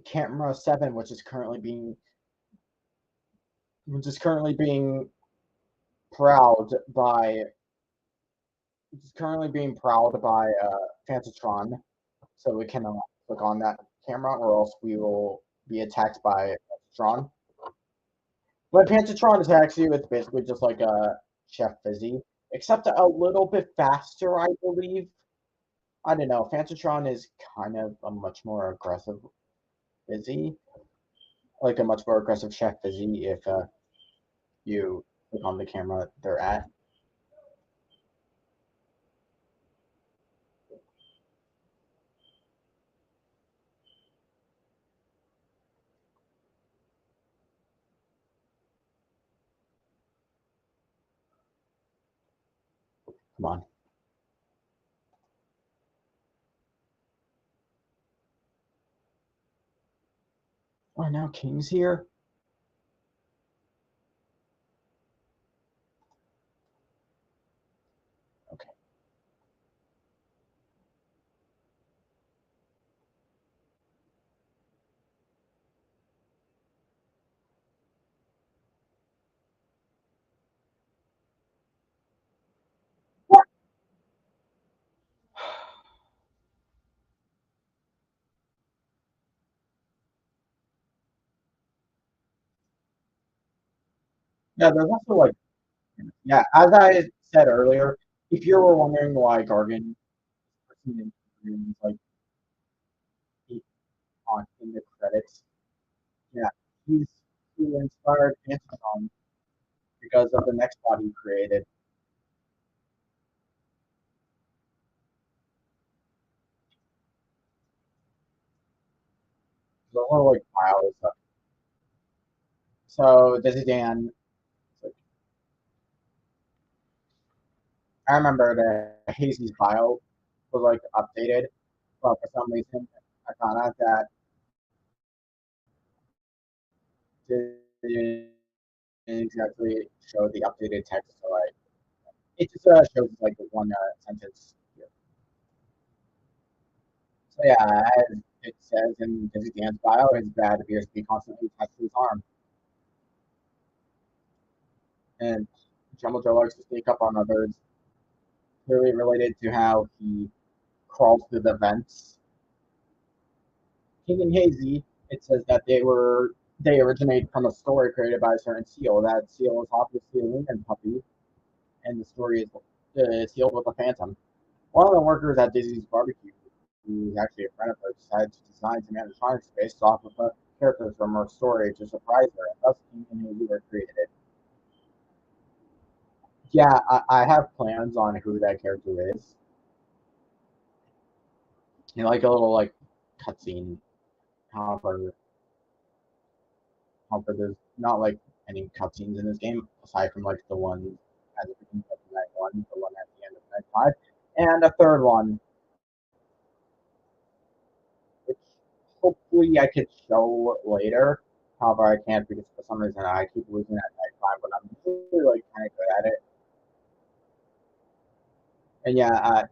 camera 7, which is currently being proud by Fantatron. So we cannot click on that camera, or else we will be attacked by Fantatron. When Pantatron attacks you, it's basically just like a Chef Fizzy, except a little bit faster, I believe. I don't know. Fantatron is kind of a much more aggressive Fizzy, like a much more aggressive Chef Fizzy if you click on the camera they're at. Come on. Oh, now King's here? Okay. Yeah, there's also like, yeah, as I said earlier, if you were wondering why Gargan is like on in the credits, yeah, he's he inspired Phantom because of the next bot he created. The whole like file stuff. So this is Dan. I remember the Hazy's file was like updated, but for some reason I found out that it didn't exactly show the updated text. So like it just shows like the one sentence here. So yeah, as it says in Dizzy Dan's bio, his dad appears to be constantly touching his arm, and Jumbo Joe likes to sneak up on others, clearly related to how he crawls through the vents. King and Hazy, it says that they originate from a story created by a certain seal. That seal is obviously a Lumen puppy, and the story is sealed with a phantom. One of the workers at Dizzy's barbecue, who is actually a friend of hers, decided to design some animatronics based off of the characters from her story to surprise her, and thus King and Hazy were created. Yeah, I have plans on who that character is. Like a little like cutscene. However, there's not like any cutscenes in this game aside from like the one at the beginning of night one, the one at the end of night five, and a third one, which hopefully I could show later. However, I can't because for some reason I keep losing at night five, but I'm usually like kind of good at it. And yeah,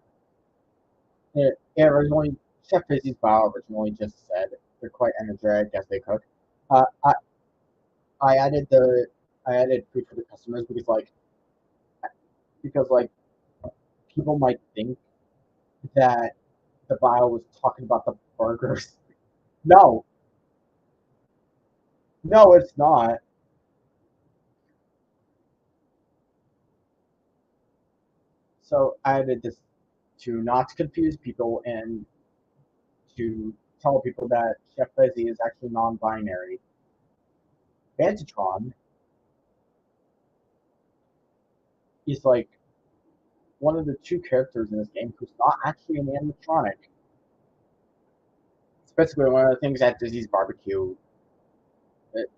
it originally Chef Fizzy's bio originally just said they're quite energetic as they cook. Uh, I I added the I added food for the customers because like people might think that the bio was talking about the burgers. No, no, it's not. So I added this to not confuse people and to tell people that Chef Fizzy is actually non-binary. Vantatron is like one of the two characters in this game who's not actually an animatronic. It's basically one of the things at Dizzy's Barbecue.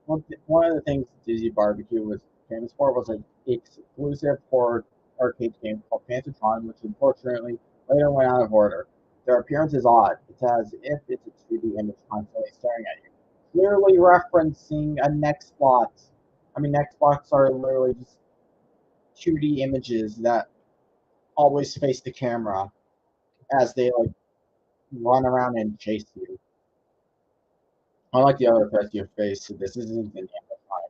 One of the things Dizzy Barbecue was famous for was an exclusive horror arcade game called Pantatron, which unfortunately later went out of order. Their appearance is odd. It's as if it's a 2D image constantly staring at you, clearly referencing a Nextbox. I mean, Nextbox are literally just 2D images that always face the camera as they like run around and chase you. Unlike the other threats you face, this isn't an amplified.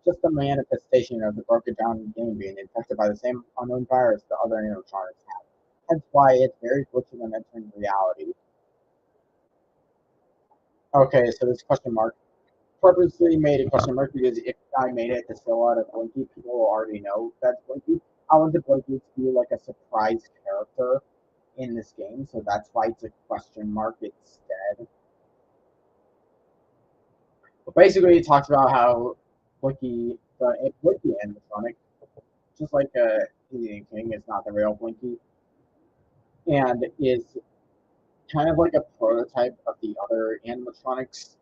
Just a manifestation of the broken down game being infected by the same unknown virus the other animatronics have. Hence why it's very glitchy when entering reality. Okay, so this question mark. purposely made a question mark because if I made it to fill out a Blinky, people will already know that's Blinky. I wanted Blinky to be like a surprise character in this game, so that's why it's a question mark instead. But basically, it talks about how Blinky animatronic, just like Indian King, is not the real Blinky, and is kind of like a prototype of the other animatronics.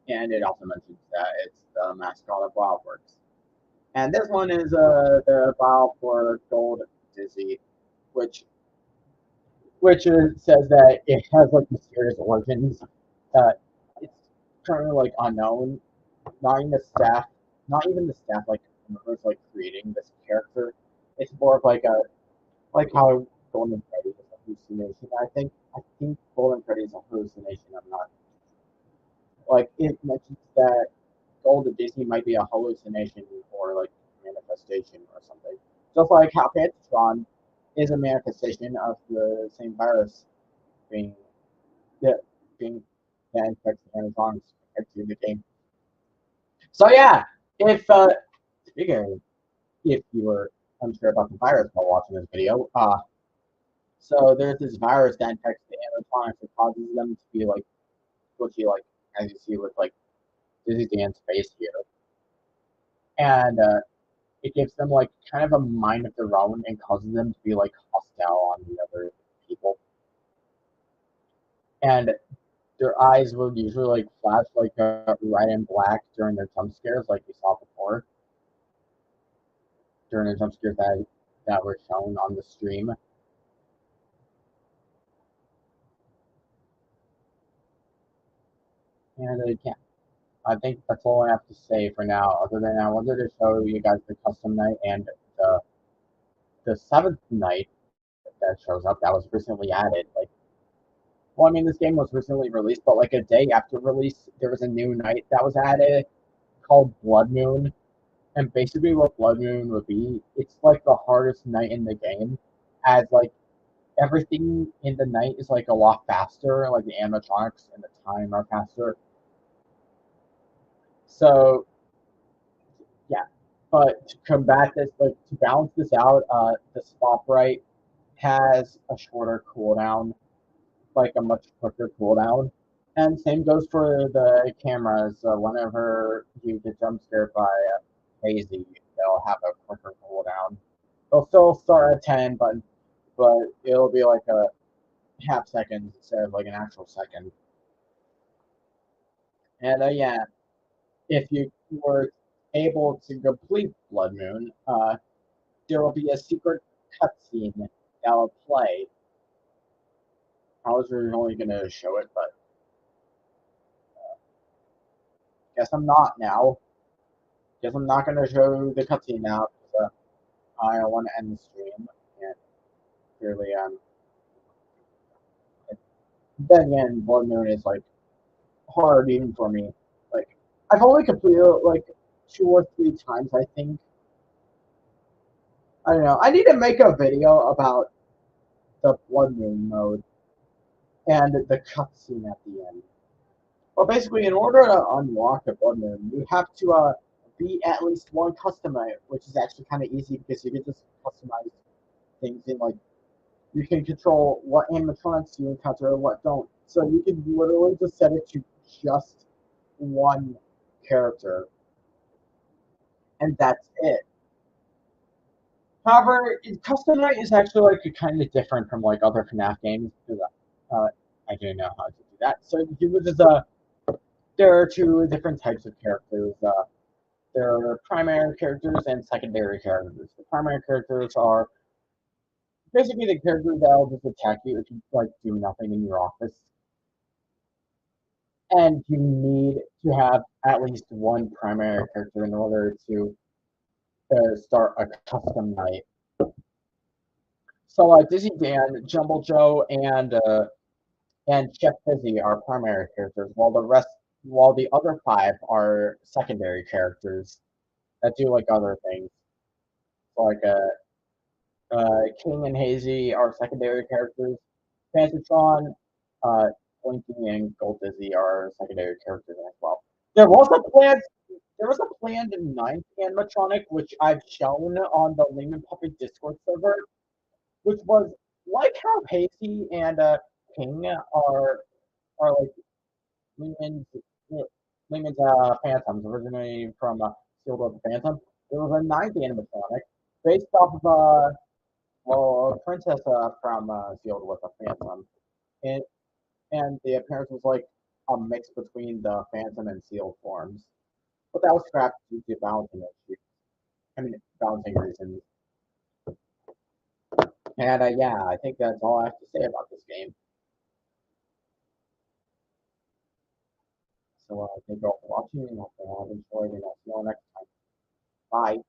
And it also mentions that it's the mascot of Wildworks. And this one is the file for Gold Dizzy, which says that it has like mysterious origins. It's currently like unknown. Not even the staff, not even the staff like remembers like creating this character. It's more of like how Golden Freddy is a hallucination. I think Golden Freddy is a hallucination. I'm not like it mentions that Golden Disney might be a hallucination or like manifestation or something. Just like how Pantatron is a manifestation of the same virus being yeah, being that infects the Amazons in the game. So yeah, if speaking if you were unsure about the virus while watching this video, so there's this virus that infects the animatronics that causes them to be like squishy, like as you see with like Dizzy Dan's face here, and it gives them like kind of a mind of their own and causes them to be like hostile on the other people. And their eyes will usually like flash like red and black during their jump scares, like we saw before, during the jump scares that were shown on the stream. And yeah, I think that's all I have to say for now. Other than I wanted to show you guys the custom night and the seventh night that shows up that was recently added. Like, well, I mean, this game was recently released, but like a day after release, there was a new night that was added called Blood Moon. And basically, what Blood Moon would be, it's like the hardest night in the game, as like everything in the night is like a lot faster, like the animatronics and the time are faster. So yeah, but to combat this, like to balance this out, the Spotlight has a shorter cooldown, like a much quicker cooldown. And same goes for the cameras. Whenever you get jump scared by Hazy, they'll have a quicker cooldown. They'll still start at 10, but it'll be like a half second instead of like an actual second. And yeah, if you were able to complete Blood Moon, there will be a secret cutscene that will play. I was originally going to show it, but guess I'm not now. Guess I'm not going to show the cutscene now because I want to end the stream. And clearly, then again, Blood Moon is like hard even for me. Like, I've only completed it like 2 or 3 times, I think. I don't know. I need to make a video about the Blood Moon mode and the cutscene at the end. Well, basically, in order to unlock a Blood Moon, you have to be at least one customer, which is actually kind of easy because you can just customize things in like you can control what animatronics you encounter and what don't. So you can literally just set it to just one character, and that's it. However, custom night is actually like kind of different from like other FNAF games because I didn't know how to do that. So you would just there are two different types of characters. There are primary characters and secondary characters. The primary characters are basically the characters that will just attack you if you like do nothing in your office. And you need to have at least one primary character in order to start a custom night. So Dizzy Dan, Jumble Joe, and Chef Fizzy are primary characters, while the other 5 are secondary characters that do like other things. So, like King and Hazy are secondary characters. Pantatron, Blinky and Gold Dizzy are secondary characters as well. There was a planned there was a planned ninth animatronic which I've shown on the Lehman Puppet Discord server, which was like how Pacey and King are like Lehman's Lehman's Phantoms, originally from Sealed with the Phantom. There was a ninth animatronic based off of a princess from Sealed with the Phantom, and the appearance was like a mix between the Phantom and Sealed forms. But that was scrapped due to balancing issues. I mean, balancing reasons. And yeah, I think that's all I have to say about this game. So thank you all for watching, and hope you all have enjoyed, and I'll see you all next time. Bye.